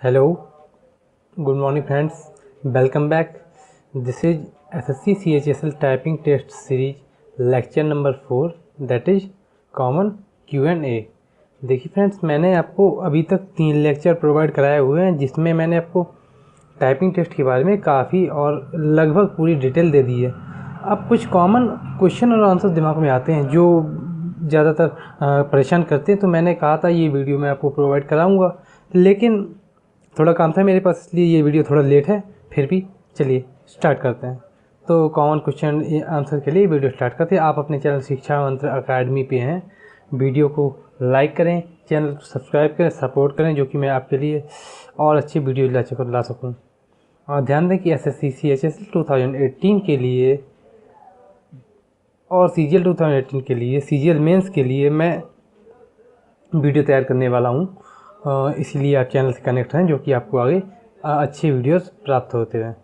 Hello, good morning friends. Welcome back. This is SSC CHSL Typing Test Series lecture number 4 that is Common Q&A। देखिए friends, मैंने आपको अभी तक 3 lecture provide कराए हुए हैं जिसमें मैंने आपको टाइपिंग टेस्ट के बारे में काफ़ी और लगभग पूरी डिटेल दे दी है। अब कुछ कॉमन क्वेश्चन और आंसर दिमाग में आते हैं जो ज़्यादातर परेशान करते हैं, तो मैंने कहा था ये वीडियो मैं आपको प्रोवाइड कराऊंगा, लेकिन थोड़ा काम था मेरे पास, इसलिए ये वीडियो थोड़ा लेट है। फिर भी चलिए स्टार्ट करते हैं। तो कॉमन क्वेश्चन आंसर के लिए वीडियो स्टार्ट करते हैं। आप अपने चैनल शिक्षा मंत्र अकेडमी पे हैं, वीडियो को लाइक करें, चैनल को सब्सक्राइब करें, सपोर्ट करें, जो कि मैं आपके लिए और अच्छी वीडियो ला सकूँ। और ध्यान दें कि SSC CHSL 2018 के लिए और CGL 2018 के लिए, CGL मेंस के लिए मैं वीडियो तैयार करने वाला हूँ, इसीलिए आप चैनल से कनेक्ट हैं, जो कि आपको आगे अच्छे वीडियोस प्राप्त होते हैं।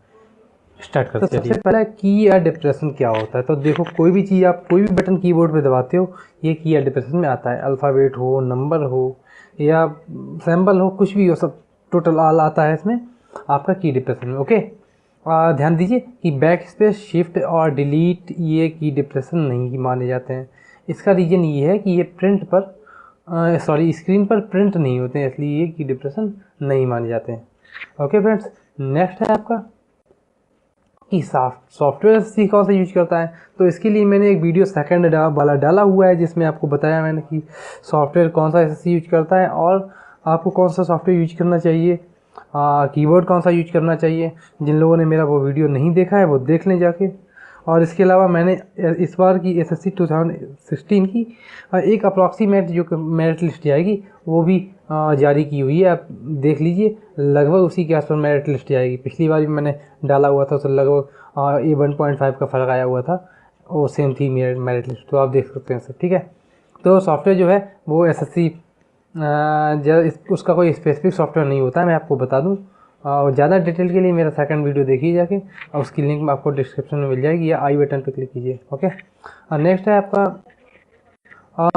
स्टार्ट करते हैं। तो सबसे पहला की या डिप्रेशन क्या होता है। तो देखो, कोई भी चीज़ आप कोई भी बटन कीबोर्ड पे दबाते हो, ये की या डिप्रेशन में आता है। अल्फ़ाबेट हो, नंबर हो या सिंबल हो, कुछ भी हो, सब टोटल ऑल आता है इसमें आपका की डिप्रेशन में। ओके, ध्यान दीजिए कि बैक स्पेस, शिफ्ट और डिलीट ये की डिप्रेशन नहीं माने जाते हैं। इसका रीज़न ये है कि ये प्रिंट पर स्क्रीन पर प्रिंट नहीं होते हैं, इसलिए ये की डिप्रेशन नहीं माने जाते हैं। ओके फ्रेंड्स, नेक्स्ट है आपका कि सॉफ्टवेयर सी कौन सा यूज करता है। तो इसके लिए मैंने एक वीडियो सेकंड वाला डाला हुआ है, जिसमें आपको बताया मैंने कि सॉफ्टवेयर कौन सा SSC यूज करता है और आपको कौन सा सॉफ्टवेयर यूज करना चाहिए, कीबोर्ड कौन सा यूज करना चाहिए। जिन लोगों ने मेरा वो वीडियो नहीं देखा है वो देख लें जाके। और इसके अलावा मैंने इस बार की SSC 2016 की एक अप्रॉक्सीमेट जो मेरिट लिस्ट आएगी वो भी जारी की हुई है, आप देख लीजिए। लगभग उसी के आसपास मेरिट लिस्ट आएगी। पिछली बार भी मैंने डाला हुआ था, तो लगभग ये 1.5 का फ़र्क आया हुआ था, वो सेम थी मेरिट लिस्ट, तो आप देख सकते हैं सर। ठीक है, तो सॉफ्टवेयर जो है वो SSC उसका कोई स्पेसिफिक सॉफ्टवेयर नहीं होता है, मैं आपको बता दूं। और ज़्यादा डिटेल के लिए मेरा सेकंड वीडियो देखिए जाके, और उसकी लिंक आपको डिस्क्रिप्शन में मिल जाएगी या आई बटन पर क्लिक कीजिए। ओके, नेक्स्ट है आपका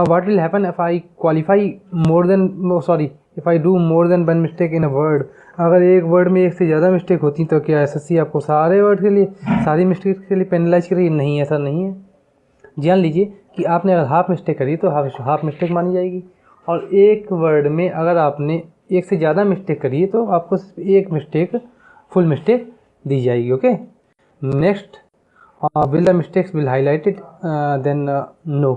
what will happen if I qualify more than if I do more than 1 mistake in a word. अगर एक वर्ड में एक से ज़्यादा मिस्टेक होती तो क्या SSC आपको सारे वर्ड के लिए, सारी मिस्टेक के लिए पेनलाइज करेगी? नहीं, ऐसा नहीं है। जान लीजिए कि आपने अगर हाफ मिस्टेक करी तो हाफ मिस्टेक मानी जाएगी, और एक वर्ड में अगर आपने एक से ज़्यादा मिस्टेक करी है तो आपको सिर्फ एक मिस्टेक, फुल मिस्टेक दी जाएगी। Okay, next, will the mistakes will highlighted then no,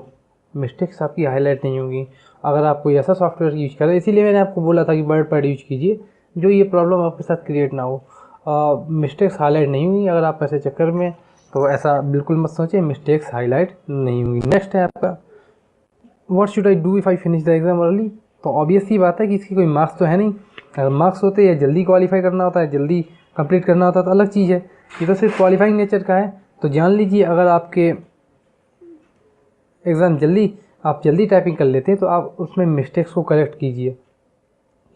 mistakes आपकी हाईलाइट नहीं होंगी अगर आप कोई ऐसा सॉफ्टवेयर यूज करें। इसीलिए मैंने आपको बोला था कि वर्ड पैड यूज कीजिए, जो ये प्रॉब्लम आपके साथ क्रिएट ना हो। मिस्टेक्स हाईलाइट नहीं होंगी अगर आप ऐसे चक्कर में, तो ऐसा बिल्कुल मत सोचें, मिस्टेक्स हाईलाइट नहीं होंगी। नेक्स्ट है आपका what should I do if I finish the exam early. तो ऑब्वियस सी बात है कि इसकी कोई मार्क्स तो है नहीं। अगर मार्क्स होते या जल्दी क्वालिफाई करना होता है, जल्दी कंप्लीट करना होता तो अलग चीज़ है, ये तो सिर्फ क्वालिफाइंग नेचर का है। तो जान लीजिए, अगर आपके एग्ज़ाम आप जल्दी टाइपिंग कर लेते हैं तो आप उसमें मिस्टेक्स को करेक्ट कीजिए,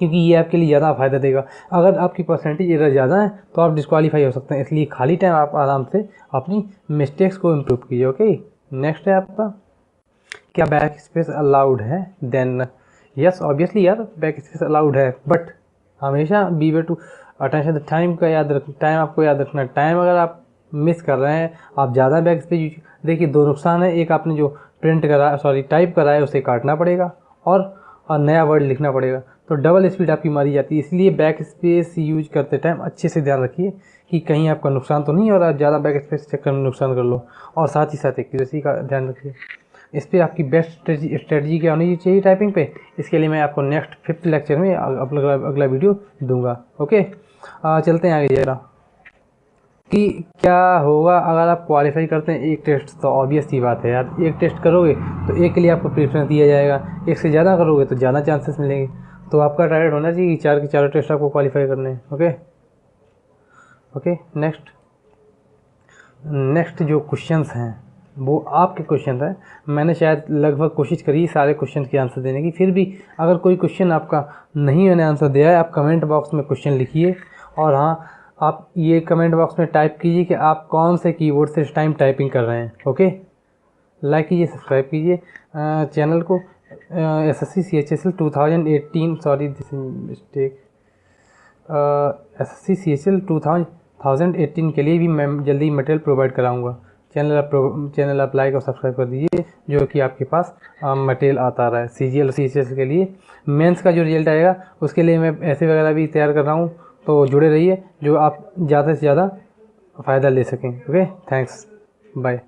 क्योंकि ये आपके लिए ज़्यादा फ़ायदा देगा। अगर आपकी परसेंटेज एरर ज़्यादा है तो आप डिस्क्वालीफाई हो सकते हैं, इसलिए खाली टाइम आप आराम से अपनी मिस्टेक्स को इम्प्रूव कीजिए। ओके, नेक्स्ट है आपका क्या बैक स्पेस अलाउड है। देन यस, ऑब्वियसली यार, बैक स्पेस अलाउड है, बट हमेशा be way to attention time का याद रख, टाइम आपको याद रखना। टाइम अगर आप मिस कर रहे हैं, आप ज़्यादा बैक स्पेस यूज, देखिए दो नुकसान है। एक, आपने जो टाइप करा है उसे काटना पड़ेगा, और नया वर्ड लिखना पड़ेगा, तो डबल स्पीड आपकी मारी जाती है। इसलिए बैक स्पेस यूज करते टाइम अच्छे से ध्यान रखिए कि कहीं आपका नुकसान तो नहीं और आप ज़्यादा बैक स्पेस चक्कर में नुकसान कर लो। और साथ ही साथ एक्यूरेसी का ध्यान रखिए। इस पर आपकी बेस्ट स्ट्रेटजी क्या होनी चाहिए टाइपिंग पे, इसके लिए मैं आपको नेक्स्ट 5th लेक्चर में अगला वीडियो दूंगा। ओके, चलते हैं आगे जरा कि क्या होगा अगर आप क्वालिफाई करते हैं एक टेस्ट। तो ऑब्वियस सी बात है यार, एक टेस्ट करोगे तो एक के लिए आपको प्रेफरेंस दिया जाएगा, एक से ज़्यादा करोगे तो ज़्यादा चांसेस मिलेंगे। तो आपका टारगेट होना चाहिए कि 4 के 4 टेस्ट आपको क्वालिफाई करने हैं। ओके, नेक्स्ट जो क्वेश्चंस हैं वो आपके क्वेश्चन है। मैंने शायद लगभग कोशिश करी सारे क्वेश्चन के आंसर देने की, फिर भी अगर कोई क्वेश्चन आपका नहीं मैंने आंसर दिया है, आप कमेंट बॉक्स में क्वेश्चन लिखिए। और हाँ, आप ये कमेंट बॉक्स में टाइप कीजिए कि आप कौन से कीबोर्ड से इस टाइम टाइपिंग कर रहे हैं। ओके, लाइक कीजिए, सब्सक्राइब कीजिए चैनल को। SSC CHSL 2018, sorry this is mistake, SSC CHL 2018 के लिए भी मैं जल्दी मटेरियल प्रोवाइड कराऊंगा। चैनल आप लाइक और सब्सक्राइब कर दीजिए, जो कि आपके पास मटेरियल आता रहा है। CGL और CHL के लिए मेंस का जो रिजल्ट आएगा उसके लिए मैं ऐसे वगैरह भी तैयार कर रहा हूँ, तो जुड़े रहिए जो आप ज़्यादा से ज़्यादा फ़ायदा ले सकें। Okay, thanks, bye.